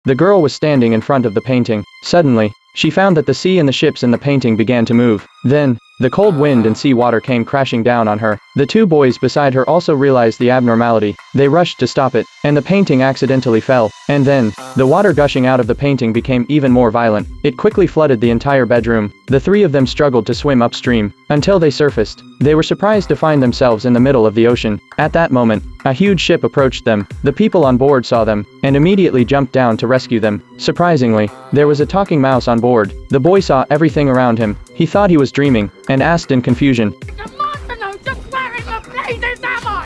The girl was standing in front of the painting. Suddenly, she found that the sea and the ships in the painting began to move. Then, the cold wind and sea water came crashing down on her. The two boys beside her also realized the abnormality. They rushed to stop it, and the painting accidentally fell. And then, the water gushing out of the painting became even more violent. It quickly flooded the entire bedroom. The three of them struggled to swim upstream, until they surfaced. They were surprised to find themselves in the middle of the ocean. At that moment, a huge ship approached them. The people on board saw them, and immediately jumped down to rescue them. Surprisingly, there was a talking mouse on board. The boy saw everything around him. He thought he was dreaming, and asked in confusion,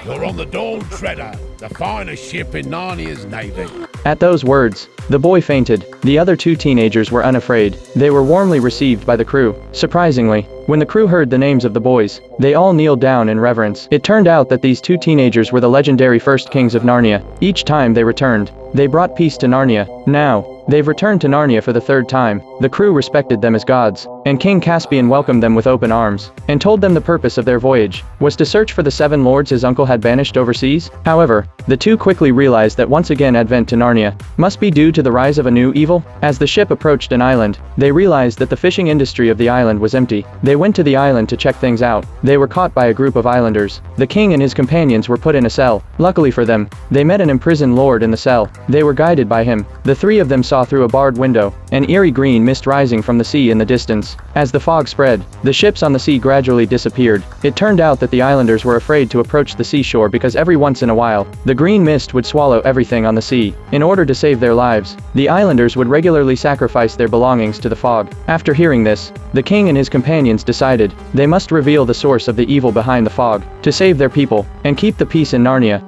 You're on the Dawn Treader, the finest ship in Narnia's navy. At those words, the boy fainted. The other two teenagers were unafraid. They were warmly received by the crew. Surprisingly, when the crew heard the names of the boys, they all kneeled down in reverence. It turned out that these two teenagers were the legendary first kings of Narnia. Each time they returned, they brought peace to Narnia. Now, they've returned to Narnia for the third time. The crew respected them as gods, and King Caspian welcomed them with open arms, and told them the purpose of their voyage was to search for the seven lords his uncle had banished overseas. However, the two quickly realized that once again advent to Narnia must be due to the rise of a new evil. As the ship approached an island, they realized that the fishing industry of the island was empty. They went to the island to check things out. They were caught by a group of islanders. The king and his companions were put in a cell. Luckily for them, they met an imprisoned lord in the cell. They were guided by him. The three of them saw through a barred window an eerie green mist rising from the sea in the distance. As the fog spread, the ships on the sea gradually disappeared. It turned out that the islanders were afraid to approach the seashore because every once in a while, the green mist would swallow everything on the sea. In order to save their lives, the islanders would regularly sacrifice their belongings to the fog. After hearing this, the king and his companions decided they must reveal the source of the evil behind the fog to save their people and keep the peace in Narnia.